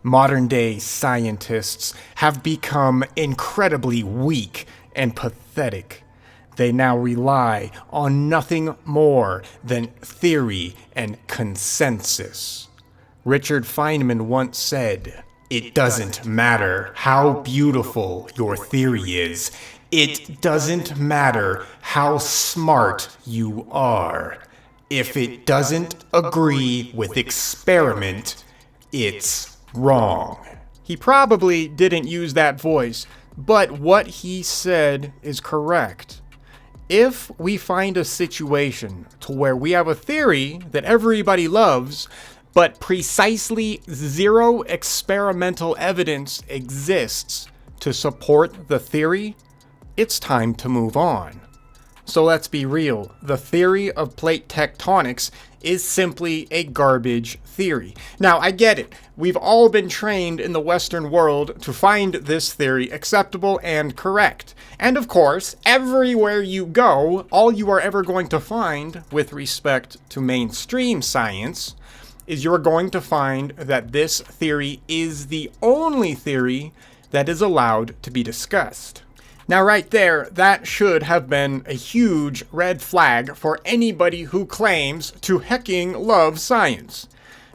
Modern day scientists have become incredibly weak and pathetic. They now rely on nothing more than theory and consensus. Richard Feynman once said, "It doesn't matter how beautiful your theory is. It doesn't matter how smart you are. If it doesn't agree with experiment, it's wrong." He probably didn't use that voice, but what he said is correct. If we find a situation to where we have a theory that everybody loves, but precisely zero experimental evidence exists to support the theory, it's time to move on. So let's be real, the theory of plate tectonics is simply a garbage theory. Now, I get it. We've all been trained in the Western world to find this theory acceptable and correct. And of course, everywhere you go, all you are ever going to find with respect to mainstream science is you're going to find that this theory is the only theory that is allowed to be discussed. Now right there, that should have been a huge red flag for anybody who claims to hecking love science.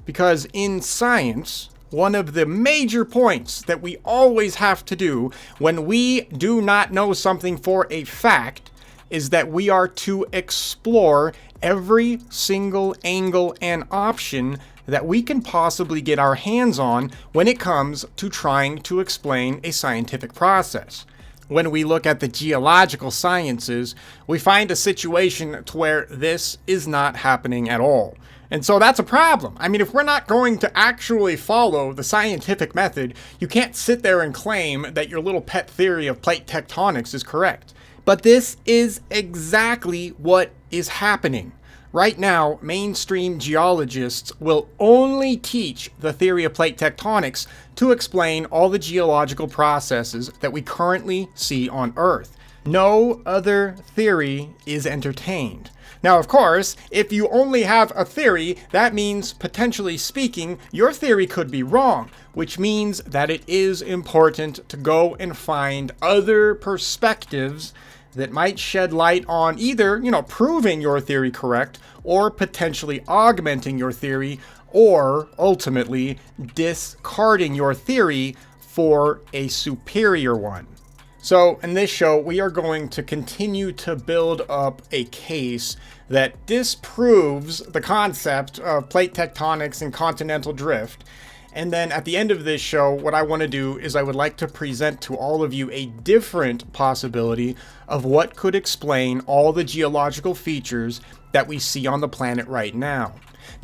Because in science, one of the major points that we always have to do when we do not know something for a fact is that we are to explore every single angle and option that we can possibly get our hands on when it comes to trying to explain a scientific process. When we look at the geological sciences, we find a situation to where this is not happening at all. And so that's a problem. I mean, if we're not going to actually follow the scientific method, you can't sit there and claim that your little pet theory of plate tectonics is correct. But this is exactly what is happening. Right now, mainstream geologists will only teach the theory of plate tectonics to explain all the geological processes that we currently see on Earth. No other theory is entertained. Now, of course, if you only have a theory, that means, potentially speaking, your theory could be wrong, which means that it is important to go and find other perspectives that might shed light on either, proving your theory correct, or potentially augmenting your theory, or ultimately discarding your theory for a superior one. So in this show, we are going to continue to build up a case that disproves the concept of plate tectonics and continental drift. And then at the end of this show, what I want to do is I would like to present to all of you a different possibility of what could explain all the geological features that we see on the planet right now.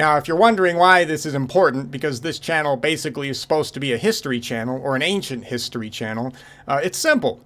Now, if you're wondering why this is important, because this channel basically is supposed to be a history channel or an ancient history channel, it's simple.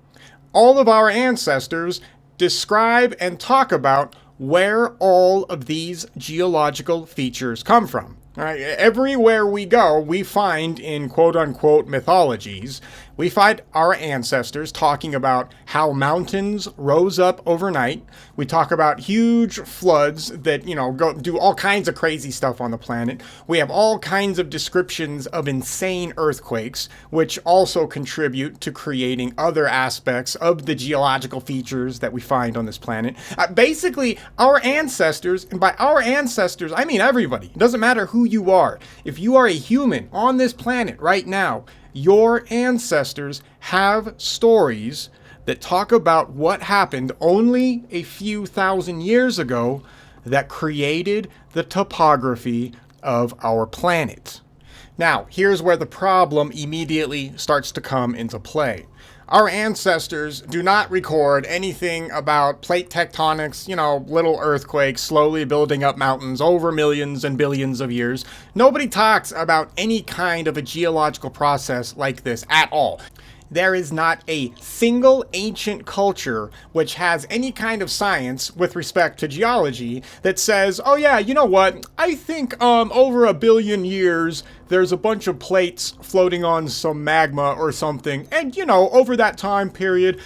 All of our ancestors describe and talk about where all of these geological features come from. All right, everywhere we go, we find in quote-unquote mythologies, we find our ancestors talking about how mountains rose up overnight. We talk about huge floods that, go do all kinds of crazy stuff on the planet. We have all kinds of descriptions of insane earthquakes, which also contribute to creating other aspects of the geological features that we find on this planet. Basically, our ancestors, and by our ancestors, I mean everybody. It doesn't matter who you are. If you are a human on this planet right now, your ancestors have stories that talk about what happened only a few thousand years ago that created the topography of our planet. Now, here's where the problem immediately starts to come into play. Our ancestors do not record anything about plate tectonics, little earthquakes slowly building up mountains over millions and billions of years. Nobody talks about any kind of a geological process like this at all. There is not a single ancient culture which has any kind of science with respect to geology that says, oh yeah, you know what, I think over 1 billion years, there's a bunch of plates floating on some magma or something, and over that time period,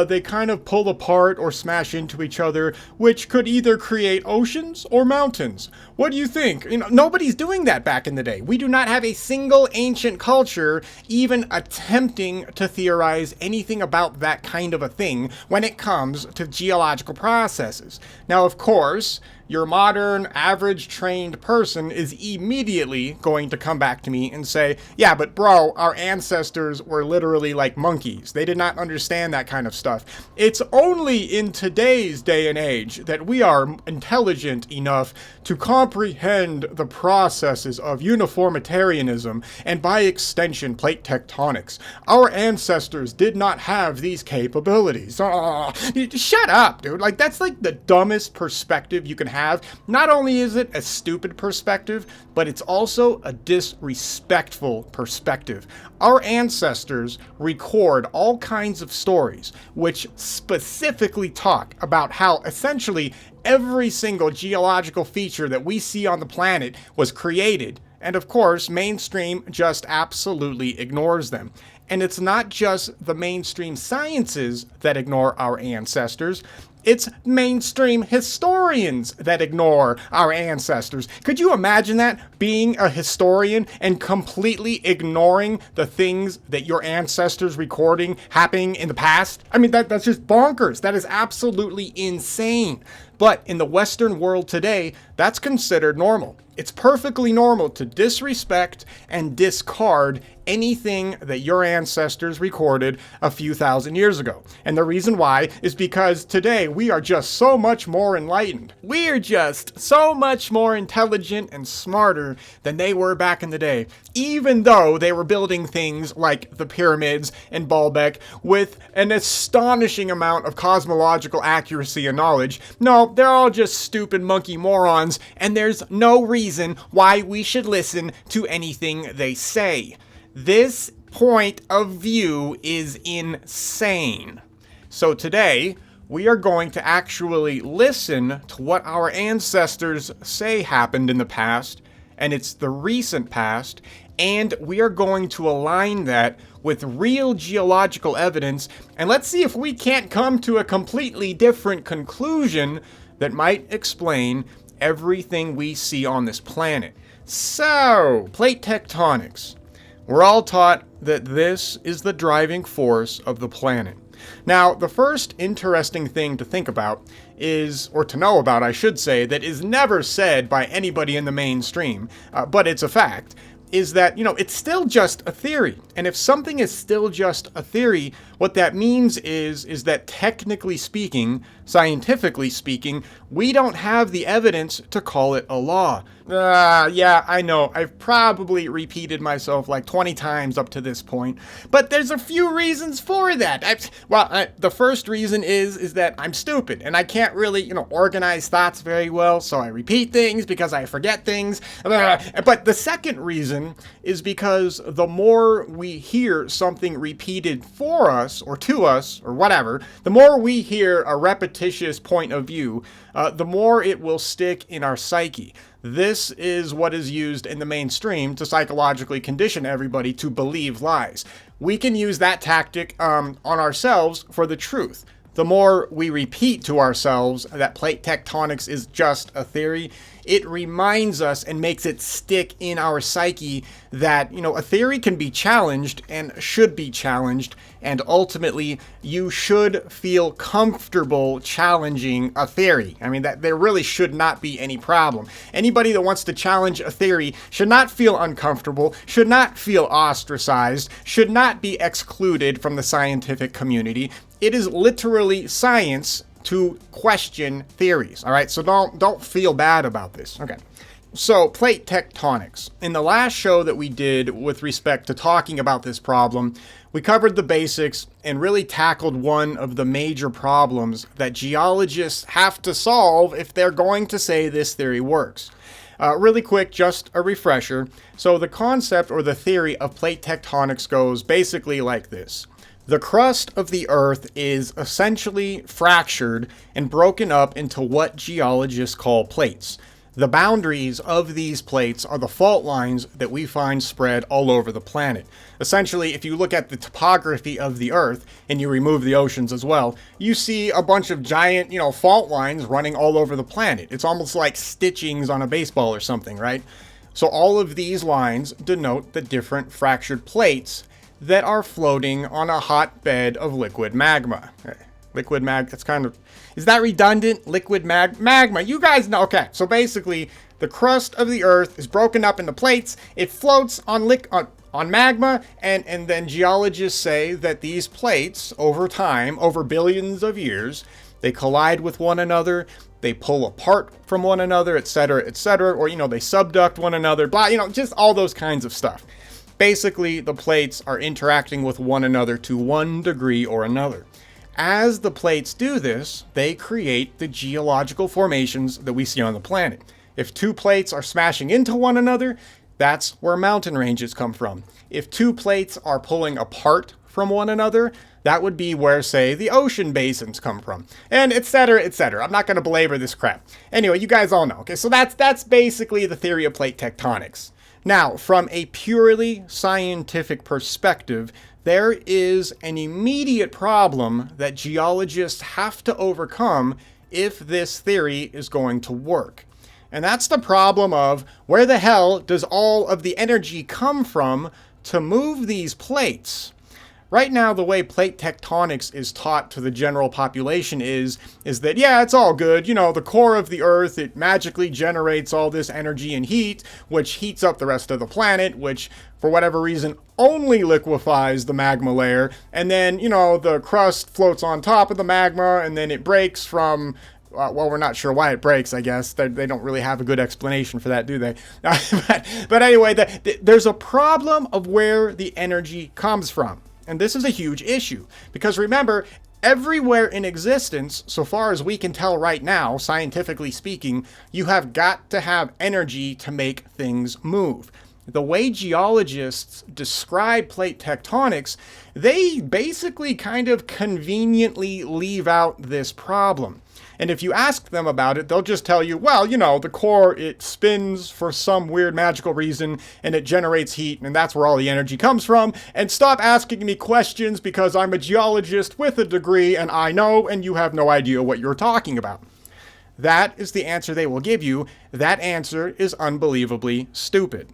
they kind of pull apart or smash into each other, which could either create oceans or mountains. What do you think? Nobody's doing that back in the day. We do not have a single ancient culture even attempting to theorize anything about that kind of a thing when it comes to geological processes. Now, of course, your modern, average, trained person is immediately going to come back to me and say, yeah, but bro, our ancestors were literally like monkeys. They did not understand that kind of stuff. It's only in today's day and age that we are intelligent enough to comprehend the processes of uniformitarianism and, by extension, plate tectonics. Our ancestors did not have these capabilities. Shut up, dude. That's like the dumbest perspective you can have. Not only is it a stupid perspective, but it's also a disrespectful perspective. Our ancestors record all kinds of stories which specifically talk about how essentially every single geological feature that we see on the planet was created. And of course, mainstream just absolutely ignores them. And it's not just the mainstream sciences that ignore our ancestors. It's mainstream historians that ignore our ancestors. Could you imagine that? Being a historian and completely ignoring the things that your ancestors recording happening in the past? I mean, that's just bonkers. That is absolutely insane. But in the Western world today, that's considered normal. It's perfectly normal to disrespect and discard anything that your ancestors recorded a few thousand years ago. And the reason why is because today we are just so much more enlightened. We're just so much more intelligent and smarter than they were back in the day, even though they were building things like the pyramids and Baalbek with an astonishing amount of cosmological accuracy and knowledge. No, they're all just stupid monkey morons, and there's no reason why we should listen to anything they say. This point of view is insane. So today, we are going to actually listen to what our ancestors say happened in the past, and it's the recent past, and we are going to align that with real geological evidence, and let's see if we can't come to a completely different conclusion that might explain everything we see on this planet. So, plate tectonics. We're all taught that this is the driving force of the planet. Now, the first interesting thing to think about is, or to know about, I should say, that is never said by anybody in the mainstream, but it's a fact, is that, it's still just a theory. And if something is still just a theory, what that means is that technically speaking, scientifically speaking, we don't have the evidence to call it a law. Yeah, I know. I've probably repeated myself like 20 times up to this point, but there's a few reasons for that. The first reason is that I'm stupid and I can't really, organize thoughts very well, so I repeat things because I forget things. But the second reason is because the more we hear something repeated for us or to us or whatever, the more we hear a repetitious point of view, the more it will stick in our psyche. This is what is used in the mainstream to psychologically condition everybody to believe lies. We can use that tactic on ourselves for the truth. The more we repeat to ourselves that plate tectonics is just a theory, it reminds us and makes it stick in our psyche that, a theory can be challenged and should be challenged, and ultimately you should feel comfortable challenging a theory. I mean, that there really should not be any problem. Anybody that wants to challenge a theory should not feel uncomfortable, should not feel ostracized, should not be excluded from the scientific community. It is literally science to question theories, all right? So don't feel bad about this. Okay. So, plate tectonics. In the last show that we did with respect to talking about this problem, we covered the basics and really tackled one of the major problems that geologists have to solve if they're going to say this theory works. Really quick, just a refresher. So the concept or the theory of plate tectonics goes basically like this. The crust of the Earth is essentially fractured and broken up into what geologists call plates. The boundaries of these plates are the fault lines that we find spread all over the planet. Essentially, if you look at the topography of the Earth, and you remove the oceans as well, you see a bunch of giant, fault lines running all over the planet. It's almost like stitchings on a baseball or something, right? So all of these lines denote the different fractured plates that are floating on a hot bed of liquid magma. Liquid mag, that's kind of, is that redundant? Liquid magma, you guys know. Okay, so basically, the crust of the Earth is broken up into plates. It floats on magma, and then geologists say that these plates, over time, over billions of years, they collide with one another, they pull apart from one another, etc., or, they subduct one another, blah, just all those kinds of stuff. Basically, the plates are interacting with one another to one degree or another. As the plates do this, they create the geological formations that we see on the planet. If two plates are smashing into one another, that's where mountain ranges come from. If two plates are pulling apart from one another, that would be where, say, the ocean basins come from, and etc., etc. I'm not going to belabor this crap. Anyway, you guys all know. Okay, so that's basically the theory of plate tectonics. Now, from a purely scientific perspective, there is an immediate problem that geologists have to overcome if this theory is going to work. And that's the problem of where the hell does all of the energy come from to move these plates? Right now, the way plate tectonics is taught to the general population is that, yeah, it's all good. The core of the Earth, it magically generates all this energy and heat, which heats up the rest of the planet, which, for whatever reason, only liquefies the magma layer. And then, the crust floats on top of the magma, and then it breaks from... well, we're not sure why it breaks, I guess. They don't really have a good explanation for that, do they? But anyway, there's a problem of where the energy comes from. And this is a huge issue, because remember, everywhere in existence, so far as we can tell right now, scientifically speaking, you have got to have energy to make things move. The way geologists describe plate tectonics, they basically kind of conveniently leave out this problem. And if you ask them about it, they'll just tell you, well, the core, it spins for some weird magical reason, and it generates heat, and that's where all the energy comes from. And stop asking me questions, because I'm a geologist with a degree, and I know, and you have no idea what you're talking about. That is the answer they will give you. That answer is unbelievably stupid.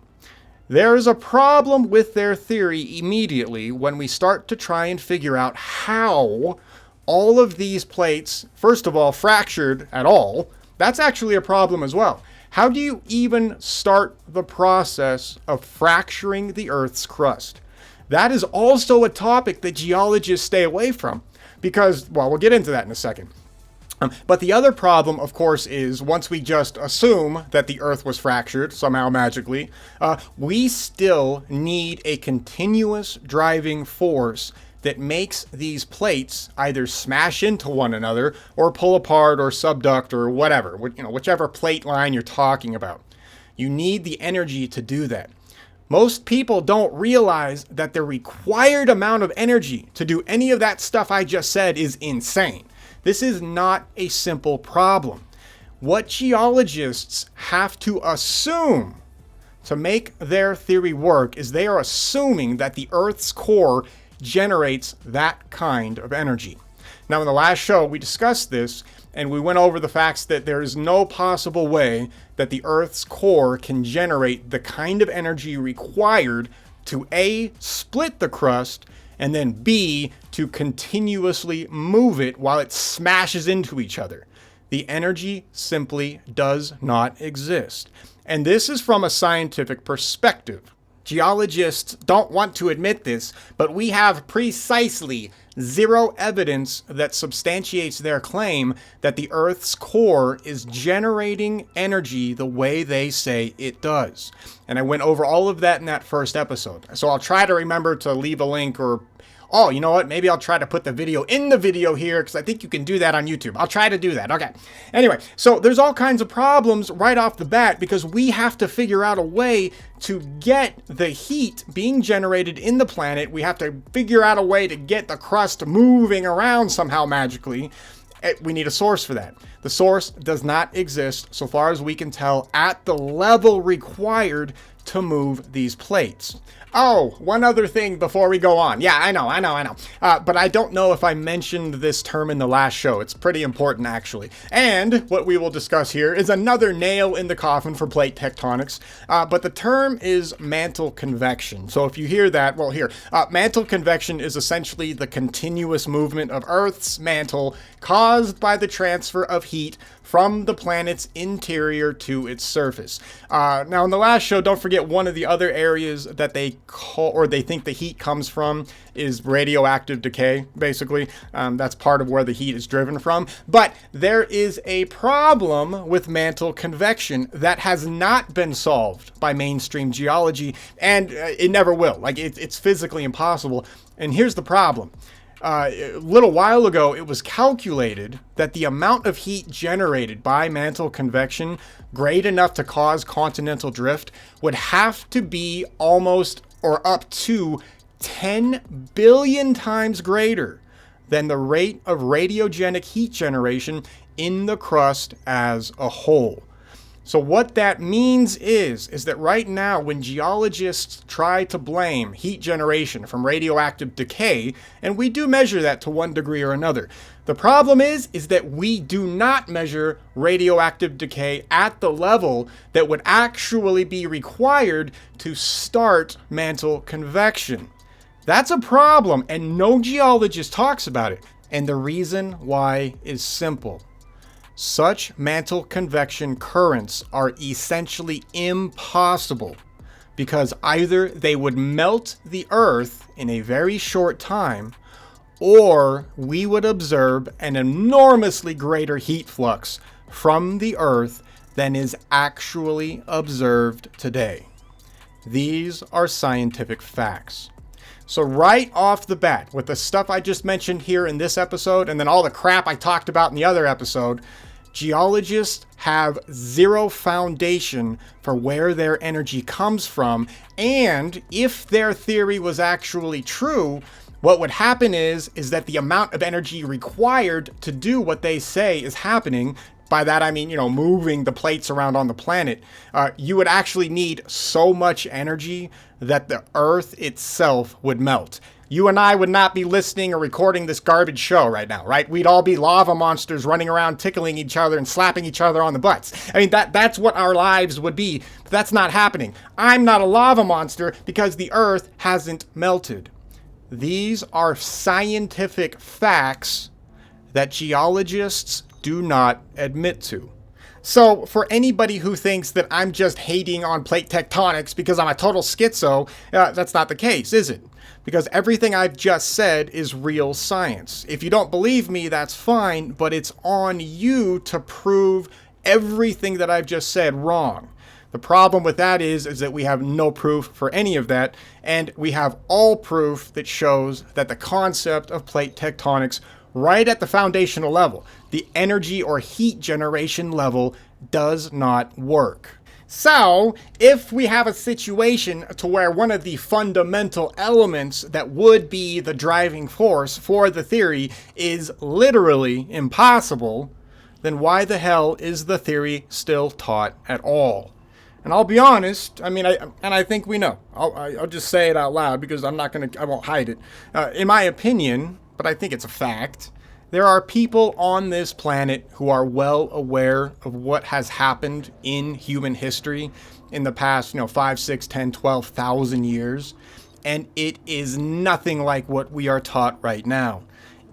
There is a problem with their theory immediately when we start to try and figure out how all of these plates, first of all, fractured at all. That's actually a problem as well. How do you even start the process of fracturing the Earth's crust? That is also a topic that geologists stay away from because, well, we'll get into that in a second. But the other problem, of course, is once we just assume that the Earth was fractured somehow magically, we still need a continuous driving force that makes these plates either smash into one another or pull apart or subduct or whatever, whichever plate line you're talking about. You need the energy to do that. Most people don't realize that the required amount of energy to do any of that stuff I just said is insane. This is not a simple problem. What geologists have to assume to make their theory work is they are assuming that the Earth's core generates that kind of energy. Now, in the last show, we discussed this, and we went over the facts that there is no possible way that the Earth's core can generate the kind of energy required to A, split the crust, and then B, to continuously move it while it smashes into each other. The energy simply does not exist. And this is from a scientific perspective. Geologists don't want to admit this, but we have precisely zero evidence that substantiates their claim that the Earth's core is generating energy the way they say it does. And I went over all of that in that first episode. So I'll try to remember to leave a link or... Oh, you know what? Maybe I'll try to put the video in the video here because I think you can do that on YouTube. I'll try to do that. Okay. Anyway, so there's all kinds of problems right off the bat because we have to figure out a way to get the heat being generated in the planet. We have to figure out a way to get the crust moving around somehow magically. We need a source for that. The source does not exist, so far as we can tell, at the level required to move these plates. Oh, one other thing before we go on. Yeah, I know. But I don't know if I mentioned this term in the last show. It's pretty important, actually. And what we will discuss here is another nail in the coffin for plate tectonics. But the term is mantle convection. So if you hear that, well, here. Mantle convection is essentially the continuous movement of Earth's mantle caused by the transfer of heat from the planet's interior to its surface. Now, in the last show, don't forget one of the other areas that they call, or they think the heat comes from, is radioactive decay, basically. That's part of where the heat is driven from. But there is a problem with mantle convection that has not been solved by mainstream geology, and it never will. Like, it's physically impossible. And here's the problem. A little while ago, it was calculated that the amount of heat generated by mantle convection, great enough to cause continental drift, would have to be almost or up to 10 billion times greater than the rate of radiogenic heat generation in the crust as a whole. So what that means is that right now, when geologists try to blame heat generation from radioactive decay, and we do measure that to one degree or another, the problem is that we do not measure radioactive decay at the level that would actually be required to start mantle convection. That's a problem, and no geologist talks about it. And the reason why is simple. Such mantle convection currents are essentially impossible because either they would melt the Earth in a very short time, or we would observe an enormously greater heat flux from the Earth than is actually observed today. These are scientific facts. So right off the bat, with the stuff I just mentioned here in this episode, and then all the crap I talked about in the other episode, geologists have zero foundation for where their energy comes from. And if their theory was actually true, what would happen is that the amount of energy required to do what they say is happening, by that I mean, moving the plates around on the planet, you would actually need so much energy that the Earth itself would melt. You and I would not be listening or recording this garbage show right now, right? We'd all be lava monsters running around tickling each other and slapping each other on the butts. I mean, that's what our lives would be, but that's not happening. I'm not a lava monster because the Earth hasn't melted. These are scientific facts that geologists do not admit to. So for anybody who thinks that I'm just hating on plate tectonics because I'm a total schizo, that's not the case, is it? Because everything I've just said is real science. If you don't believe me, that's fine, but it's on you to prove everything that I've just said wrong. The problem with that is that we have no proof for any of that, and we have all proof that shows that the concept of plate tectonics right at the foundational level, the energy or heat generation level, does not work. So, if we have a situation to where one of the fundamental elements that would be the driving force for the theory is literally impossible, then why the hell is the theory still taught at all? And I'll be honest, I think we know. I'll just say it out loud because I won't hide it. In my opinion, but I think it's a fact, there are people on this planet who are well aware of what has happened in human history in the past, 5, 6, 10, 12,000 years. And it is nothing like what we are taught right now.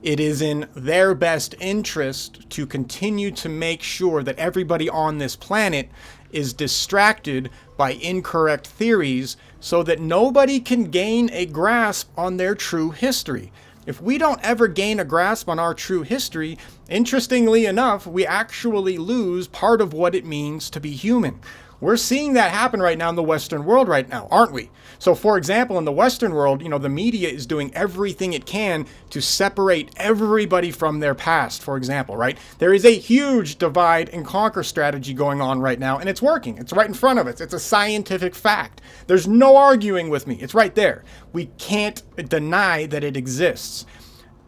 It is in their best interest to continue to make sure that everybody on this planet is distracted by incorrect theories so that nobody can gain a grasp on their true history. If we don't ever gain a grasp on our true history, interestingly enough, we actually lose part of what it means to be human. We're seeing that happen right now in the Western world right now, aren't we? So for example, in the Western world, the media is doing everything it can to separate everybody from their past, for example, right? There is a huge divide and conquer strategy going on right now, and it's working. It's right in front of us. It's a scientific fact. There's no arguing with me. It's right there. We can't deny that it exists.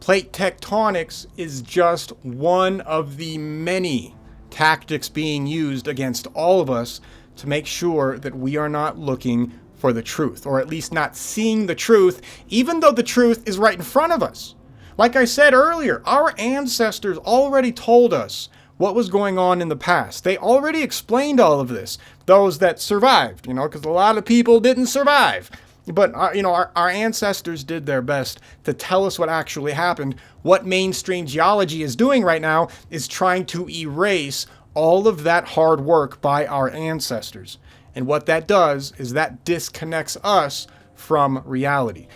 Plate tectonics is just one of the many tactics being used against all of us to make sure that we are not looking for the truth, or at least not seeing the truth, even though the truth is right in front of us. Like I said earlier, our ancestors already told us what was going on in the past. They already explained all of this. Those that survived, because a lot of people didn't survive. But, our ancestors did their best to tell us what actually happened. What mainstream geology is doing right now is trying to erase all of that hard work by our ancestors. And what that does is that disconnects us from reality.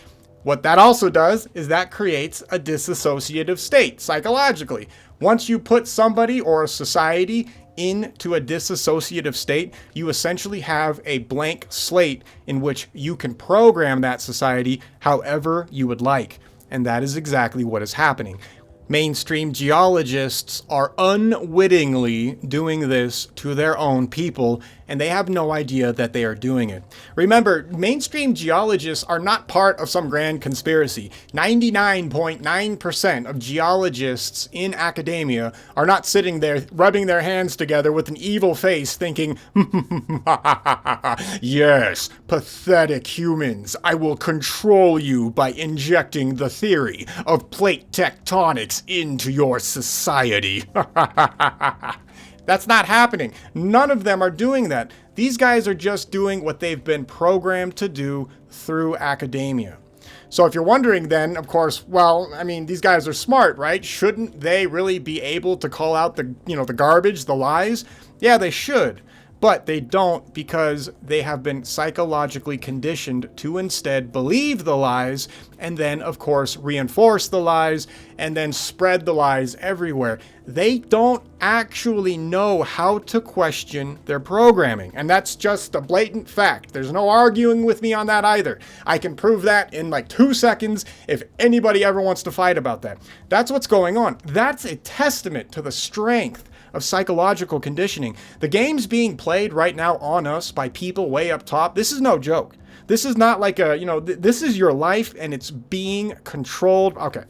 What that also does is that creates a disassociative state psychologically. Once you put somebody or a society into a disassociative state, you essentially have a blank slate in which you can program that society however you would like. And that is exactly what is happening. Mainstream geologists are unwittingly doing this to their own people, and they have no idea that they are doing it. Remember, mainstream geologists are not part of some grand conspiracy. 99.9% of geologists in academia are not sitting there rubbing their hands together with an evil face thinking, yes, pathetic humans, I will control you by injecting the theory of plate tectonics into your society. That's not happening. None of them are doing that. These guys are just doing what they've been programmed to do through academia. So if you're wondering then, of course, these guys are smart, right? Shouldn't they really be able to call out the garbage, the lies? Yeah, they should. But they don't, because they have been psychologically conditioned to instead believe the lies and then, of course, reinforce the lies and then spread the lies everywhere. They don't actually know how to question their programming. And that's just a blatant fact. There's no arguing with me on that either. I can prove that in like 2 seconds if anybody ever wants to fight about that. That's what's going on. That's a testament to the strength of psychological conditioning. The game's being played right now on us by people way up top. This is no joke. This is not like this is your life and it's being controlled. Okay.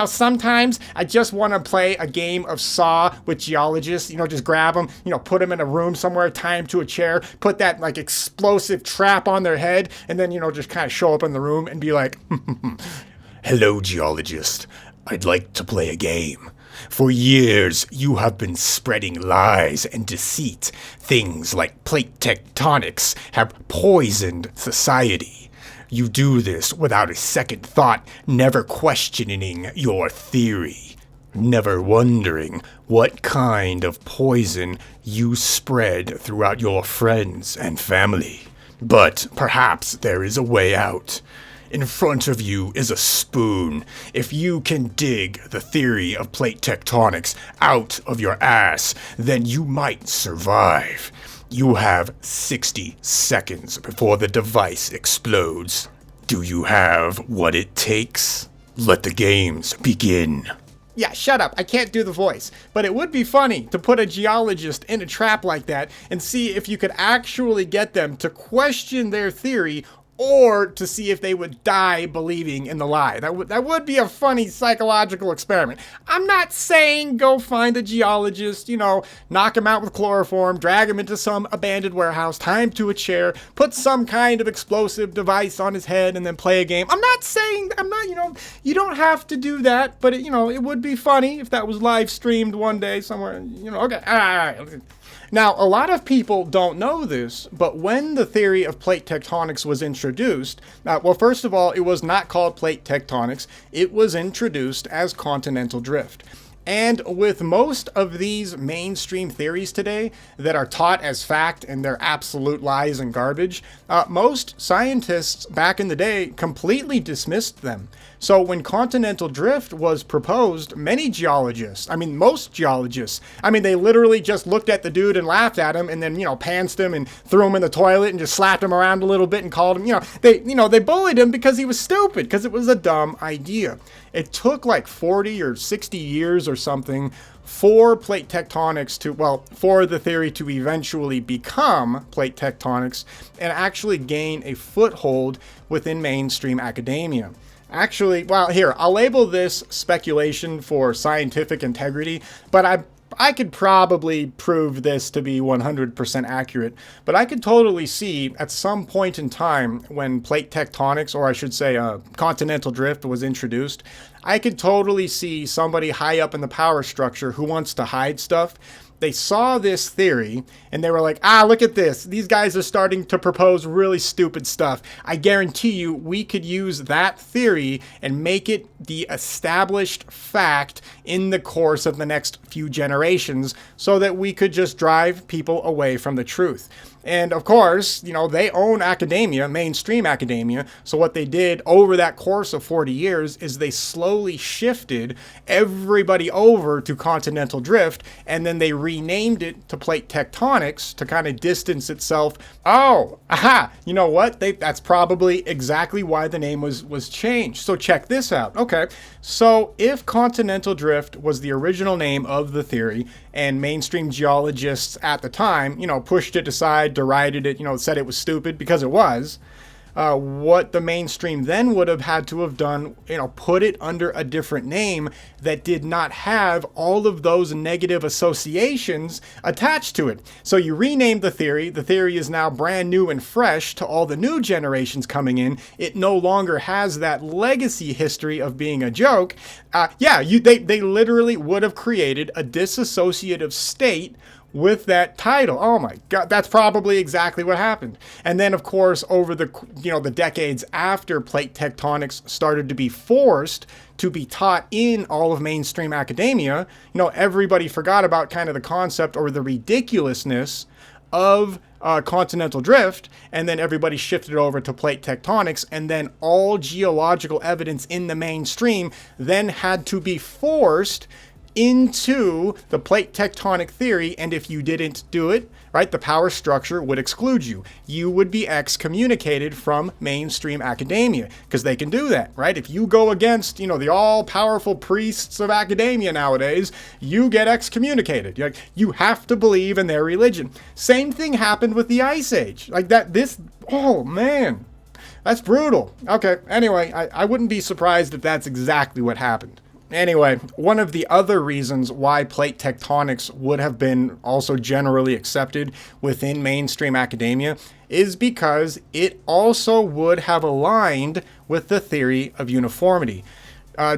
Sometimes I just want to play a game of Saw with geologists, just grab them, put them in a room somewhere, tie them to a chair, put that like explosive trap on their head, and then, just kind of show up in the room and be like, hello, geologist. I'd like to play a game. For years, you have been spreading lies and deceit. Things like plate tectonics have poisoned society. You do this without a second thought, never questioning your theory, never wondering what kind of poison you spread throughout your friends and family. But perhaps there is a way out. In front of you is a spoon. If you can dig the theory of plate tectonics out of your ass, then you might survive. You have 60 seconds before the device explodes. Do you have what it takes? Let the games begin. Yeah, shut up. I can't do the voice. But it would be funny to put a geologist in a trap like that and see if you could actually get them to question their theory, or to see if they would die believing in the lie. That would be a funny psychological experiment. I'm not saying go find a geologist, knock him out with chloroform, drag him into some abandoned warehouse, tie him to a chair, put some kind of explosive device on his head, and then play a game. You don't have to do that, but it would be funny if that was live streamed one day somewhere, okay, all right. Now, a lot of people don't know this, but when the theory of plate tectonics was introduced, first of all, it was not called plate tectonics. It was introduced as continental drift. And with most of these mainstream theories today that are taught as fact and they're absolute lies and garbage, most scientists back in the day completely dismissed them. So when continental drift was proposed, most geologists, they literally just looked at the dude and laughed at him and then, pantsed him and threw him in the toilet and just slapped him around a little bit and called him, they bullied him because he was stupid, because it was a dumb idea. It took like 40 or 60 years or something for plate tectonics for the theory to eventually become plate tectonics and actually gain a foothold within mainstream academia. Actually, well, here, I'll label this speculation for scientific integrity, but I could probably prove this to be 100% accurate. But I could totally see at some point in time when plate tectonics, or I should say continental drift, was introduced, I could totally see somebody high up in the power structure who wants to hide stuff. They saw this theory and they were like, look at this. These guys are starting to propose really stupid stuff. I guarantee you we could use that theory and make it the established fact in the course of the next few generations so that we could just drive people away from the truth. And of course, you know, they own academia, mainstream academia. So what they did over that course of 40 years is they slowly shifted everybody over to continental drift, and then they renamed it to plate tectonics to kind of distance itself. Oh, aha, you know what? That's probably exactly why the name was changed. So check this out. Okay, so if continental drift was the original name of the theory, and mainstream geologists at the time, you know, pushed it aside, derided it, you know, said it was stupid because it was, what the mainstream then would have had to have done, you know, put it under a different name that did not have all of those negative associations attached to it. So you renamed the theory is now brand new and fresh to all the new generations coming in. It no longer has that legacy history of being a joke. They literally would have created a disassociative state with that title. Oh my God, that's probably exactly what happened. And then of course, over the decades after plate tectonics started to be forced to be taught in all of mainstream academia, you know, everybody forgot about kind of the concept or the ridiculousness of continental drift, and then everybody shifted over to plate tectonics, and then all geological evidence in the mainstream then had to be forced into the plate tectonic theory, and if you didn't do it, right, the power structure would exclude you. You would be excommunicated from mainstream academia, because they can do that, right? If you go against, you know, the all-powerful priests of academia nowadays, you get excommunicated. You have to believe in their religion. Same thing happened with the Ice Age. Like that, oh man, that's brutal. Okay, anyway, I wouldn't be surprised if that's exactly what happened. Anyway, one of the other reasons why plate tectonics would have been also generally accepted within mainstream academia is because it also would have aligned with the theory of uniformity.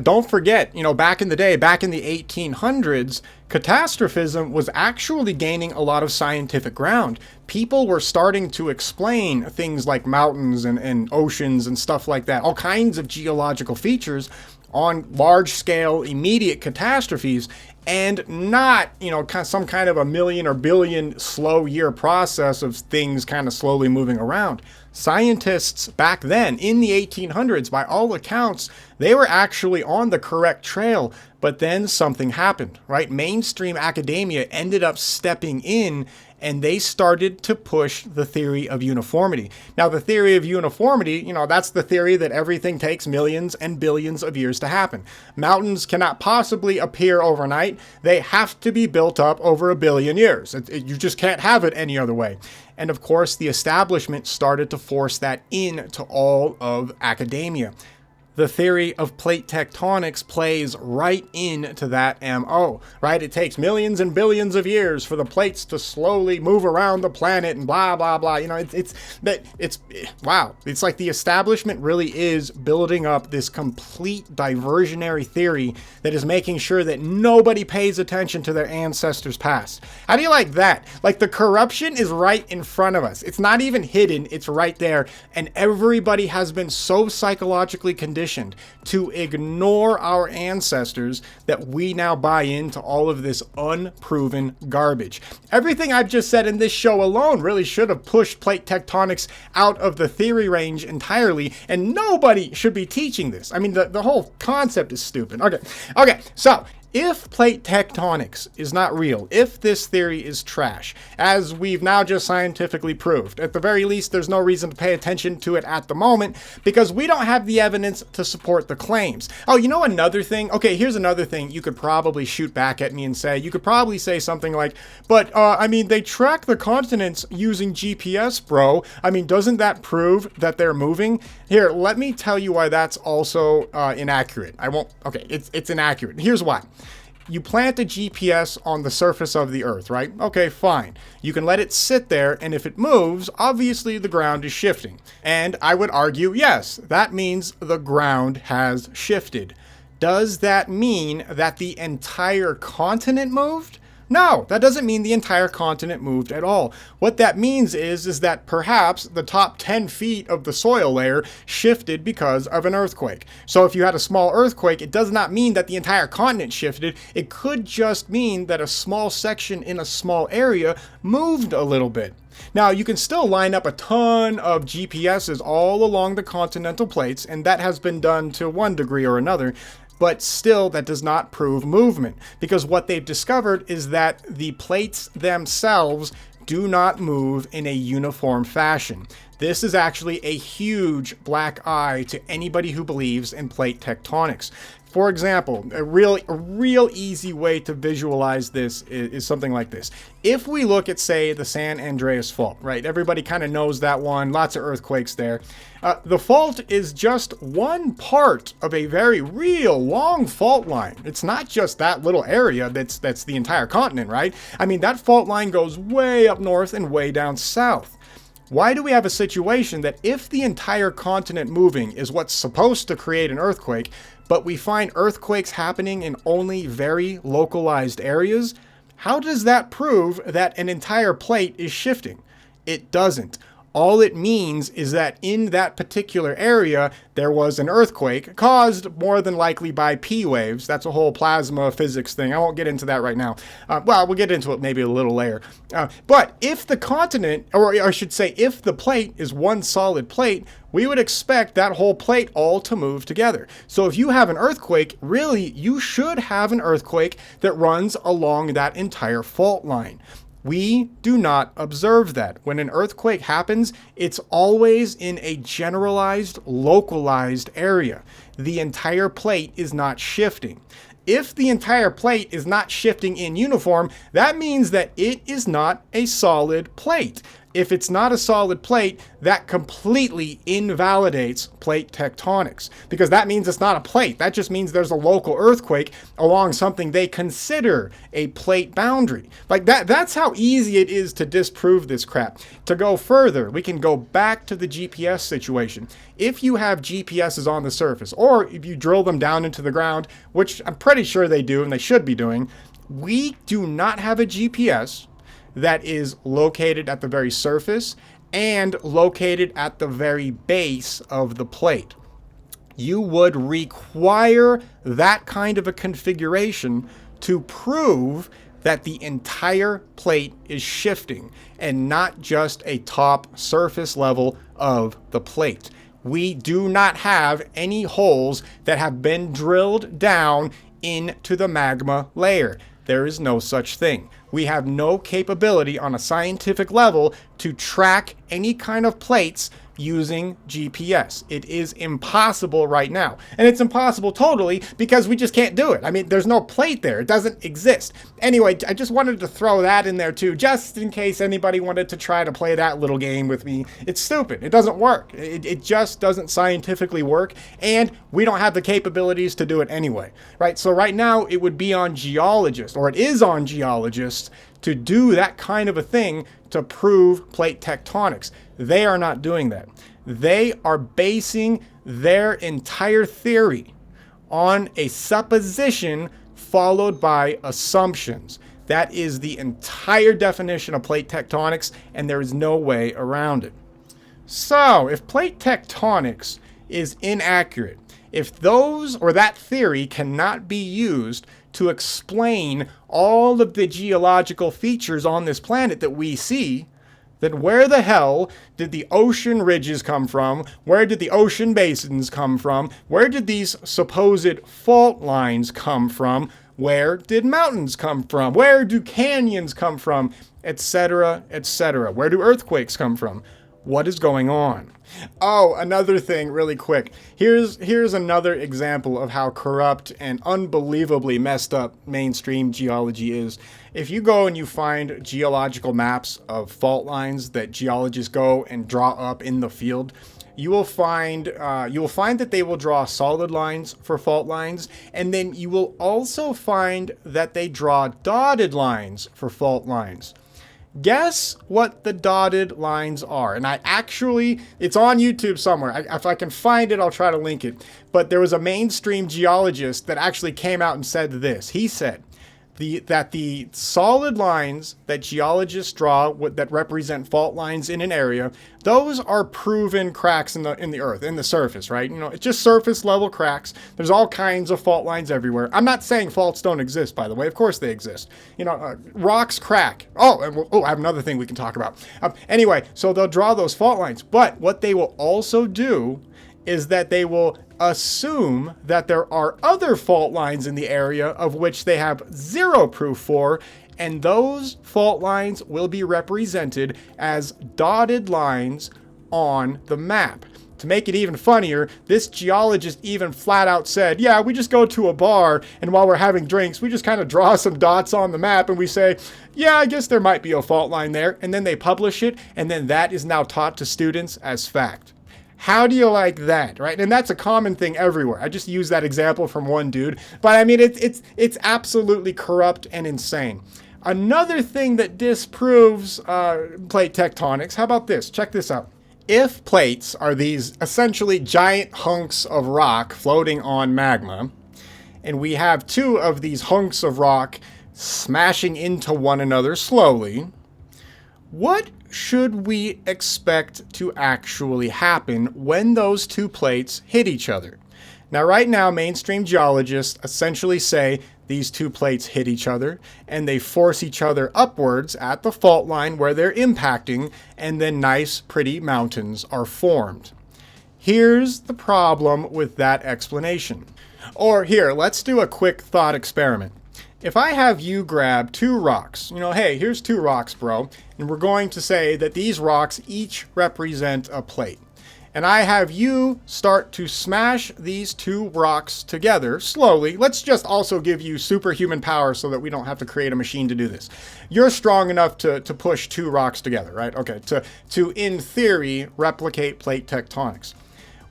Don't forget, you know, back in the day, back in the 1800s, catastrophism was actually gaining a lot of scientific ground. People were starting to explain things like mountains and oceans and stuff like that, all kinds of geological features on large-scale immediate catastrophes, and not, you know, some kind of a million or billion slow year process of things kind of slowly moving around. Scientists back then, in the 1800s, by all accounts, they were actually on the correct trail, but then something happened, right? Mainstream academia ended up stepping in, and they started to push the theory of uniformity. Now, the theory of uniformity, you know, that's the theory that everything takes millions and billions of years to happen. Mountains cannot possibly appear overnight. They have to be built up over a billion years. You just can't have it any other way. And of course, the establishment started to force that into all of academia. The theory of plate tectonics plays right into that MO, right? It takes millions and billions of years for the plates to slowly move around the planet and blah, blah, blah. You know, wow. It's like the establishment really is building up this complete diversionary theory that is making sure that nobody pays attention to their ancestors' past. How do you like that? Like, the corruption is right in front of us. It's not even hidden. It's right there. And everybody has been so psychologically conditioned to ignore our ancestors that we now buy into all of this unproven garbage. Everything I've just said in this show alone really should have pushed plate tectonics out of the theory range entirely, and nobody should be teaching this. I mean, the whole concept is stupid. Okay, so If plate tectonics is not real, if this theory is trash, as we've now just scientifically proved, at the very least, there's no reason to pay attention to it at the moment because we don't have the evidence to support the claims. Oh, you know another thing? Okay, here's another thing you could probably shoot back at me and say. You could probably say something like, but, I mean, they track the continents using GPS, bro. I mean, doesn't that prove that they're moving? Here, let me tell you why that's also inaccurate. Okay, it's inaccurate. Here's why. You plant a GPS on the surface of the Earth, right? Okay, fine. You can let it sit there, and if it moves, obviously the ground is shifting. And I would argue, yes, that means the ground has shifted. Does that mean that the entire continent moved? No, that doesn't mean the entire continent moved at all. What that means is that perhaps the top 10 feet of the soil layer shifted because of an earthquake. So if you had a small earthquake, it does not mean that the entire continent shifted. It could just mean that a small section in a small area moved a little bit. Now, you can still line up a ton of GPSs all along the continental plates, and that has been done to one degree or another. But still, that does not prove movement, because what they've discovered is that the plates themselves do not move in a uniform fashion. This is actually a huge black eye to anybody who believes in plate tectonics. For example, a real easy way to visualize this is something like this. If we look at, say, the San Andreas Fault, right? Everybody kind of knows that one, lots of earthquakes there. The fault is just one part of a very real long fault line. It's not just that little area that's the entire continent, right? I mean, that fault line goes way up north and way down south. Why do we have a situation that if the entire continent moving is what's supposed to create an earthquake, but we find earthquakes happening in only very localized areas? How does that prove that an entire plate is shifting? It doesn't. All it means is that in that particular area, there was an earthquake caused more than likely by P waves. That's a whole plasma physics thing. I won't get into that right now. Well, we'll get into it maybe a little later. But if the continent, or I should say, if the plate is one solid plate, we would expect that whole plate all to move together. So if you have an earthquake, really, you should have an earthquake that runs along that entire fault line. We do not observe that. When an earthquake happens, it's always in a generalized, localized area. The entire plate is not shifting. If the entire plate is not shifting in uniform, that means that it is not a solid plate. If it's not a solid plate, that completely invalidates plate tectonics, because that means it's not a plate. That just means there's a local earthquake along something they consider a plate boundary. Like that's how easy it is to disprove this crap. To go further, we can go back to the GPS situation. If you have GPSs on the surface, or if you drill them down into the ground, which I'm pretty sure they do and they should be doing, we do not have a GPS that is located at the very surface and located at the very base of the plate. You would require that kind of a configuration to prove that the entire plate is shifting and not just a top surface level of the plate. We do not have any holes that have been drilled down into the magma layer. There is no such thing. We have no capability on a scientific level to track any kind of plates using GPS. It is impossible right now. And it's impossible totally because we just can't do it. I mean, there's no plate there. It doesn't exist. Anyway, I just wanted to throw that in there too, just in case anybody wanted to try to play that little game with me. It's stupid. It doesn't work. It just doesn't scientifically work. And we don't have the capabilities to do it anyway, right? So right now it would be on geologists, or it is on geologists, to do that kind of a thing to prove plate tectonics. They are not doing that. They are basing their entire theory on a supposition followed by assumptions. That is the entire definition of plate tectonics, and there is no way around it. So, if plate tectonics is inaccurate, if those or that theory cannot be used to explain all of the geological features on this planet that we see, then where the hell did the ocean ridges come from? Where did the ocean basins come from? Where did these supposed fault lines come from? Where did mountains come from? Where do canyons come from? Etc., etc. Where do earthquakes come from? What is going on? Oh, another thing really quick. Here's another example of how corrupt and unbelievably messed up mainstream geology is. If you go and you find geological maps of fault lines that geologists go and draw up in the field, you will find that they will draw solid lines for fault lines, and then you will also find that they draw dotted lines for fault lines. Guess what the dotted lines are? And it's on YouTube somewhere. If I can find it, I'll try to link it. But there was a mainstream geologist that actually came out and said this. He said that the solid lines that geologists draw that represent fault lines in an area, those are proven cracks in the earth, in the surface, right? You know, it's just surface level cracks. There's all kinds of fault lines everywhere. I'm not saying faults don't exist, by the way. Of course they exist. You know, rocks crack. I have another thing we can talk about. Anyway, so they'll draw those fault lines, but what they will also do is that they will assume that there are other fault lines in the area of which they have zero proof for, and those fault lines will be represented as dotted lines on the map. To make it even funnier, this geologist even flat out said, yeah, we just go to a bar, and while we're having drinks, we just kind of draw some dots on the map, and we say, yeah, I guess there might be a fault line there, and then they publish it, and then that is now taught to students as fact. How do you like that, right? And that's a common thing everywhere. I just used that example from one dude, but I mean, it's absolutely corrupt and insane. Another thing that disproves plate tectonics, how about this? Check this out. If plates are these essentially giant hunks of rock floating on magma, and we have two of these hunks of rock smashing into one another slowly, what should we expect to actually happen when those two plates hit each other? Now, right now, mainstream geologists essentially say these two plates hit each other and they force each other upwards at the fault line where they're impacting, and then nice, pretty mountains are formed. Here's the problem with that explanation. Or here, let's do a quick thought experiment. If I have you grab two rocks, hey, here's two rocks, bro, and we're going to say that these rocks each represent a plate. And I have you start to smash these two rocks together slowly. Let's just also give you superhuman power so that we don't have to create a machine to do this. You're strong enough to push two rocks together, right? Okay, to in theory, replicate plate tectonics.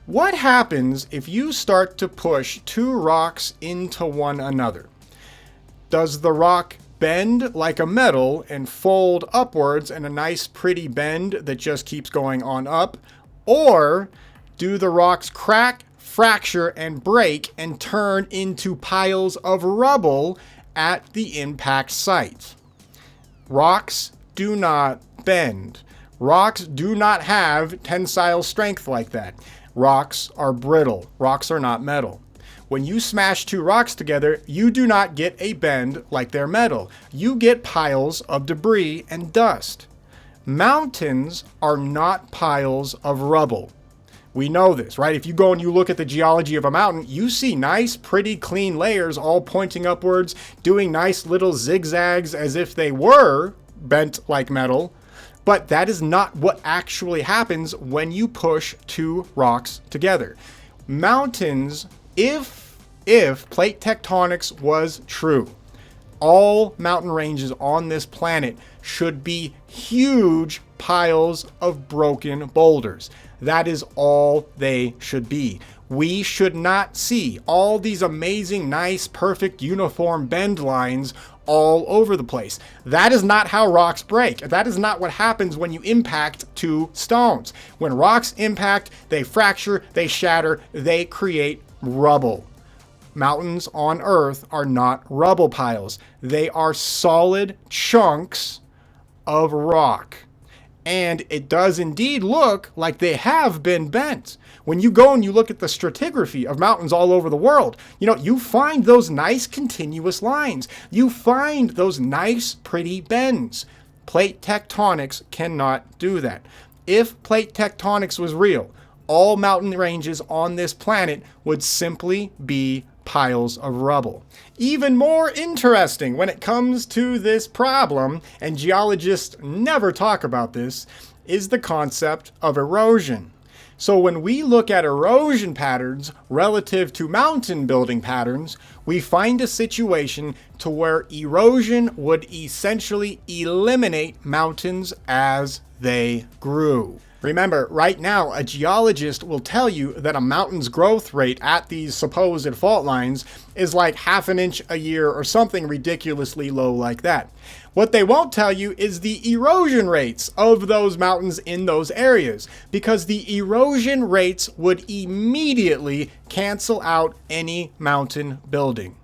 What happens if you start to push two rocks into one another? Does the rock bend like a metal and fold upwards in a nice pretty bend that just keeps going on up? Or do the rocks crack, fracture, and break and turn into piles of rubble at the impact site? Rocks do not bend. Rocks do not have tensile strength like that. Rocks are brittle. Rocks are not metal. When you smash two rocks together, you do not get a bend like they're metal. You get piles of debris and dust. Mountains are not piles of rubble. We know this, right? If you go and you look at the geology of a mountain, you see nice, pretty, clean layers all pointing upwards, doing nice little zigzags as if they were bent like metal. But that is not what actually happens when you push two rocks together. Mountains, if plate tectonics was true, all mountain ranges on this planet should be huge piles of broken boulders. That is all they should be. We should not see all these amazing, nice, perfect, uniform bend lines all over the place. That is not how rocks break. That is not what happens when you impact two stones. When rocks impact, they fracture, they shatter, they create rubble. Mountains on Earth are not rubble piles. They are solid chunks of rock. And it does indeed look like they have been bent. When you go and you look at the stratigraphy of mountains all over the world, you find those nice continuous lines. You find those nice, pretty bends. Plate tectonics cannot do that. If plate tectonics was real, all mountain ranges on this planet would simply be piles of rubble. Even more interesting when it comes to this problem, and geologists never talk about this, is the concept of erosion. So when we look at erosion patterns relative to mountain building patterns, we find a situation to where erosion would essentially eliminate mountains as they grew. Remember, right now, a geologist will tell you that a mountain's growth rate at these supposed fault lines is like half an inch a year or something ridiculously low like that. What they won't tell you is the erosion rates of those mountains in those areas, because the erosion rates would immediately cancel out any mountain building.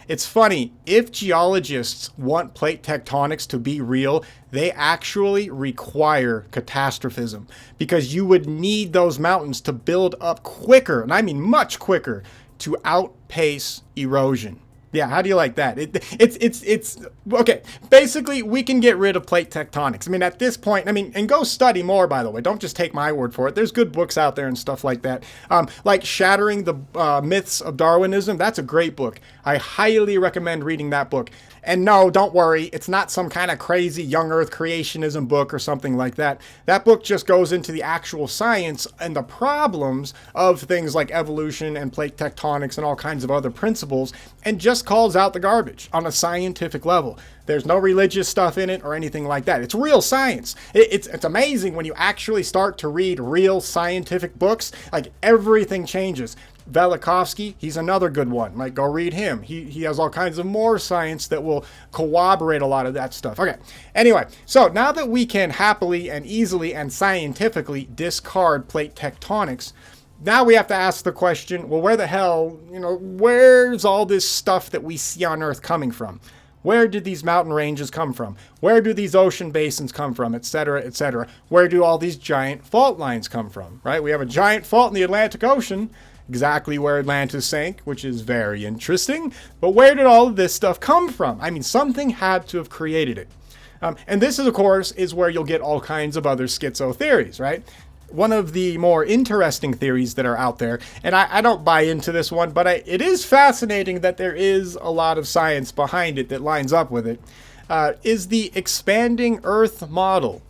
It's funny, if geologists want plate tectonics to be real, they actually require catastrophism, because you would need those mountains to build up quicker, and I mean much quicker, to outpace erosion. Yeah, how do you like that? It's okay. Basically, we can get rid of plate tectonics. I mean, at this point, and go study more, by the way. Don't just take my word for it. There's good books out there and stuff like that. Like Shattering the Myths of Darwinism. That's a great book. I highly recommend reading that book. And no, don't worry. It's not some kind of crazy young earth creationism book or something like that. That book just goes into the actual science and the problems of things like evolution and plate tectonics and all kinds of other principles, and just calls out the garbage on a scientific level. There's no religious stuff in it or anything like that. It's real science. It's amazing when you actually start to read real scientific books, like everything changes. Velikovsky, he's another good one. Like, go read him. He has all kinds of more science that will corroborate a lot of that stuff. Okay, anyway, so now that we can happily and easily and scientifically discard plate tectonics, now we have to ask the question, well, where the hell, where's all this stuff that we see on Earth coming from? Where did these mountain ranges come from? Where do these ocean basins come from, et cetera, et cetera? Where do all these giant fault lines come from, right? We have a giant fault in the Atlantic Ocean, exactly where Atlantis sank, which is very interesting. But where did all of this stuff come from? I mean, something had to have created it. And this, of course, is where you'll get all kinds of other schizo theories, right? One of the more interesting theories that are out there, and I don't buy into this one, but it is fascinating that there is a lot of science behind it that lines up with it, is the expanding Earth model.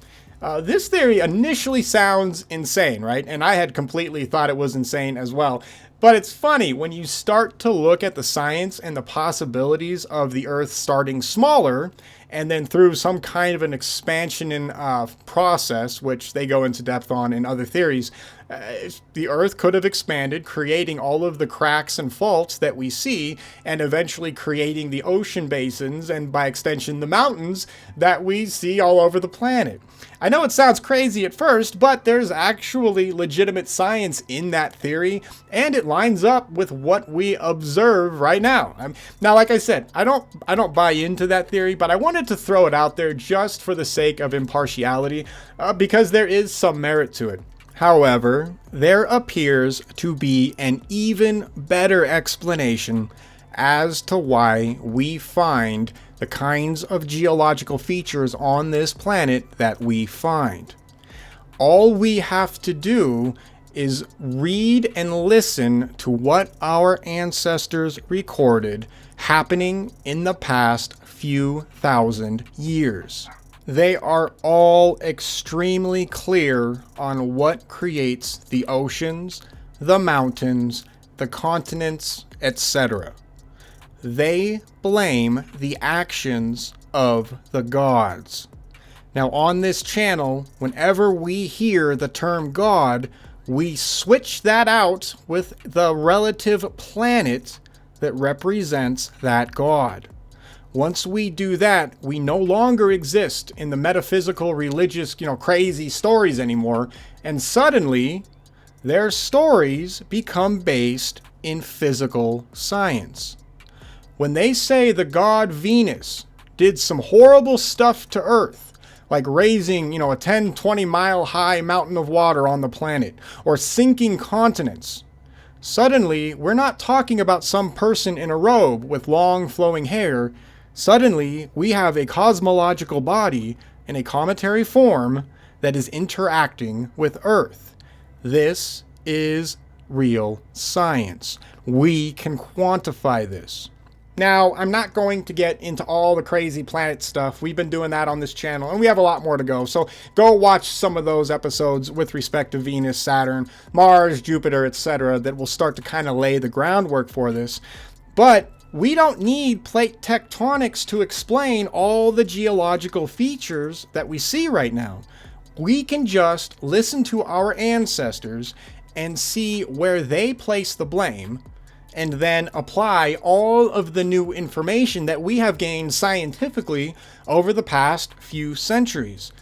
This theory initially sounds insane, right? And I had completely thought it was insane as well. But it's funny, when you start to look at the science and the possibilities of the Earth starting smaller, and then through some kind of an expansion in process, which they go into depth on in other theories, the Earth could have expanded, creating all of the cracks and faults that we see, and eventually creating the ocean basins, and by extension the mountains that we see all over the planet. I know it sounds crazy at first, but there's actually legitimate science in that theory, and it lines up with what we observe right now. Now, like I said, I don't buy into that theory, but I wanted to throw it out there just for the sake of impartiality, because there is some merit to it. However, there appears to be an even better explanation as to why we find the kinds of geological features on this planet that we find. All we have to do is read and listen to what our ancestors recorded happening in the past few thousand years. They are all extremely clear on what creates the oceans, the mountains, the continents, etc. They blame the actions of the gods. Now, on this channel, whenever we hear the term God, we switch that out with the relative planet that represents that god. Once we do that, we no longer exist in the metaphysical, religious, crazy stories anymore, and suddenly their stories become based in physical science. When they say the god Venus did some horrible stuff to Earth, like raising, a 10, 20 mile high mountain of water on the planet, or sinking continents, suddenly we're not talking about some person in a robe with long flowing hair. Suddenly, we have a cosmological body in a cometary form that is interacting with Earth. This is real science. We can quantify this. Now, I'm not going to get into all the crazy planet stuff. We've been doing that on this channel, and we have a lot more to go. So go watch some of those episodes with respect to Venus, Saturn, Mars, Jupiter, etc. that will start to kind of lay the groundwork for this. But we don't need plate tectonics to explain all the geological features that we see right now. We can just listen to our ancestors and see where they place the blame, and then apply all of the new information that we have gained scientifically over the past few centuries.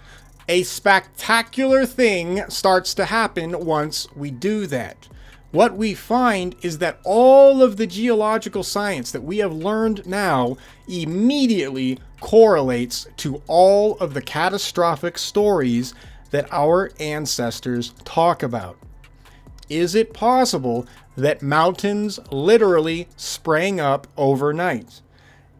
A spectacular thing starts to happen once we do that. What we find is that all of the geological science that we have learned now immediately correlates to all of the catastrophic stories that our ancestors talk about. Is it possible that mountains literally sprang up overnight?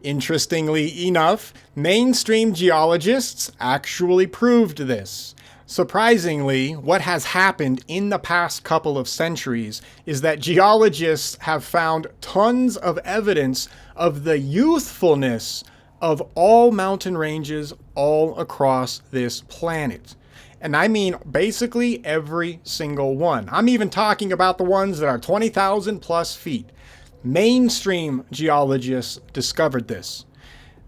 Interestingly enough, mainstream geologists actually proved this. Surprisingly, what has happened in the past couple of centuries is that geologists have found tons of evidence of the youthfulness of all mountain ranges all across this planet. And I mean basically every single one. I'm even talking about the ones that are 20,000 plus feet. Mainstream geologists discovered this.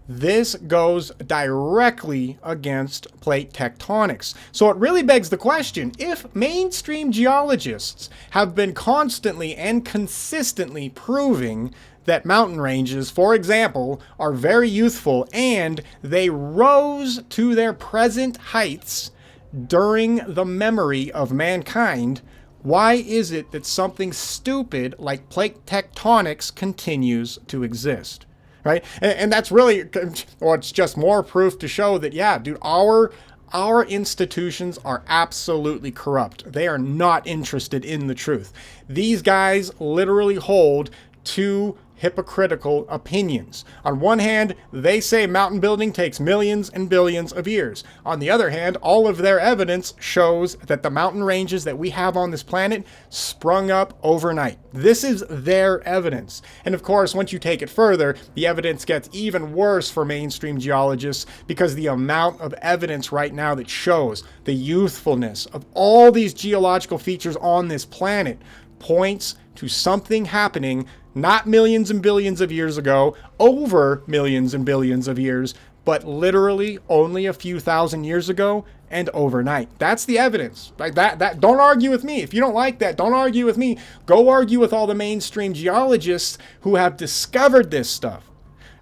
This goes directly against plate tectonics. So it really begs the question, if mainstream geologists have been constantly and consistently proving that mountain ranges, for example, are very youthful and they rose to their present heights during the memory of mankind, why is it that something stupid like plate tectonics continues to exist? Right? And that's really, well, it's just more proof to show that, yeah, dude, our institutions are absolutely corrupt. They are not interested in the truth. These guys literally hold two hypocritical opinions. On one hand, they say mountain building takes millions and billions of years. On the other hand, all of their evidence shows that the mountain ranges that we have on this planet sprung up overnight. This is their evidence. And of course, once you take it further, the evidence gets even worse for mainstream geologists because the amount of evidence right now that shows the youthfulness of all these geological features on this planet points to something happening not millions and billions of years ago, over millions and billions of years, but literally only a few thousand years ago and overnight. That's the evidence. Like that don't argue with me. If you don't like that, don't argue with me. Go argue with all the mainstream geologists who have discovered this stuff.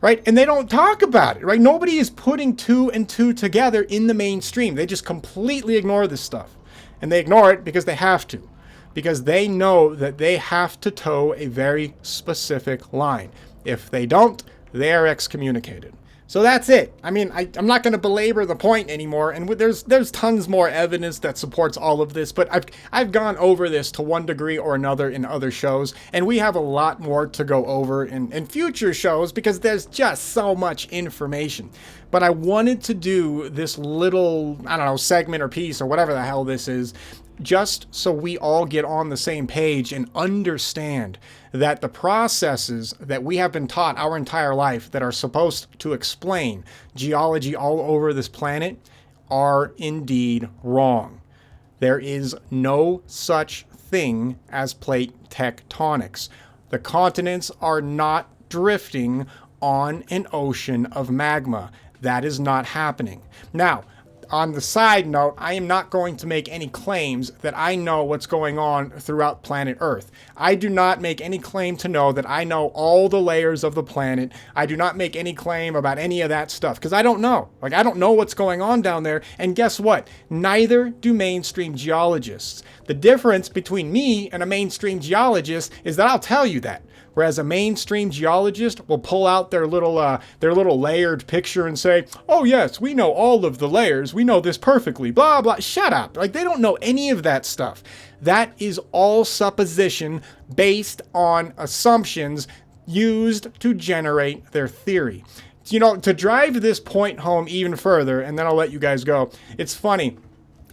Right? And they don't talk about it, right? Nobody is putting two and two together in the mainstream. They just completely ignore this stuff. And they ignore it because they have to. Because they know that they have to toe a very specific line. If they don't, they are excommunicated. So that's it. I mean, I'm not going to belabor the point anymore, and there's tons more evidence that supports all of this, but I've gone over this to one degree or another in other shows, and we have a lot more to go over in future shows because there's just so much information. But I wanted to do this little, I don't know, segment or piece or whatever the hell this is, just so we all get on the same page and understand that the processes that we have been taught our entire life that are supposed to explain geology all over this planet are indeed wrong. There is no such thing as plate tectonics. The continents are not drifting on an ocean of magma. That is not happening. Now, on the side note, I am not going to make any claims that I know what's going on throughout planet Earth. I do not make any claim to know that I know all the layers of the planet. I do not make any claim about any of that stuff because I don't know. Like, I don't know what's going on down there. And guess what? Neither do mainstream geologists. The difference between me and a mainstream geologist is that I'll tell you that. Whereas a mainstream geologist will pull out their little layered picture and say, oh yes, we know all of the layers. We know this perfectly, blah, blah. Shut up. Like, they don't know any of that stuff. That is all supposition based on assumptions used to generate their theory. You know, to drive this point home even further, and then I'll let you guys go. It's funny.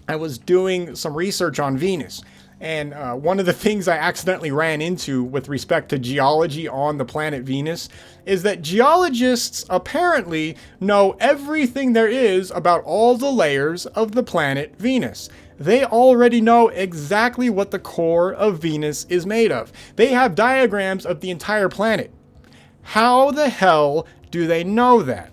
I was doing some research on Venus. And one of the things I accidentally ran into with respect to geology on the planet Venus is that geologists apparently know everything there is about all the layers of the planet Venus. They already know exactly what the core of Venus is made of. They have diagrams of the entire planet. How the hell do they know that?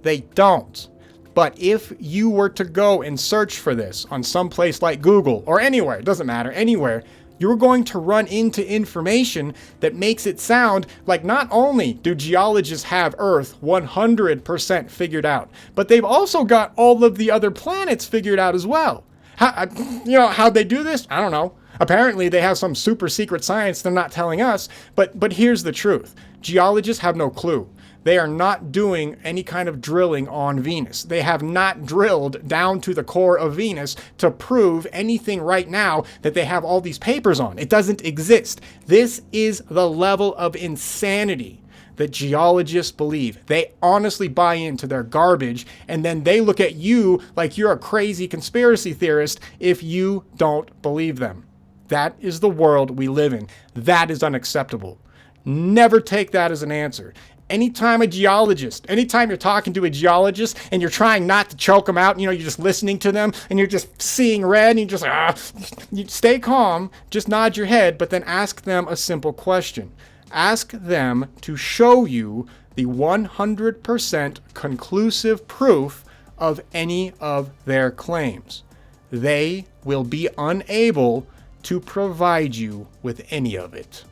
They don't. But if you were to go and search for this on some place like Google or anywhere, it doesn't matter, anywhere, you're going to run into information that makes it sound like not only do geologists have Earth 100% figured out, but they've also got all of the other planets figured out as well. How'd they do this? I don't know. Apparently they have some super secret science they're not telling us, but here's the truth. Geologists have no clue. They are not doing any kind of drilling on Venus. They have not drilled down to the core of Venus to prove anything right now that they have all these papers on. It doesn't exist. This is the level of insanity that geologists believe. They honestly buy into their garbage, and then they look at you like you're a crazy conspiracy theorist if you don't believe them. That is the world we live in. That is unacceptable. Never take that as an answer. Anytime you're talking to a geologist and you're trying not to choke them out, you're just listening to them and you're just seeing red and you're just you stay calm, just nod your head, but then ask them a simple question. Ask them to show you the 100% conclusive proof of any of their claims. They will be unable to provide you with any of it.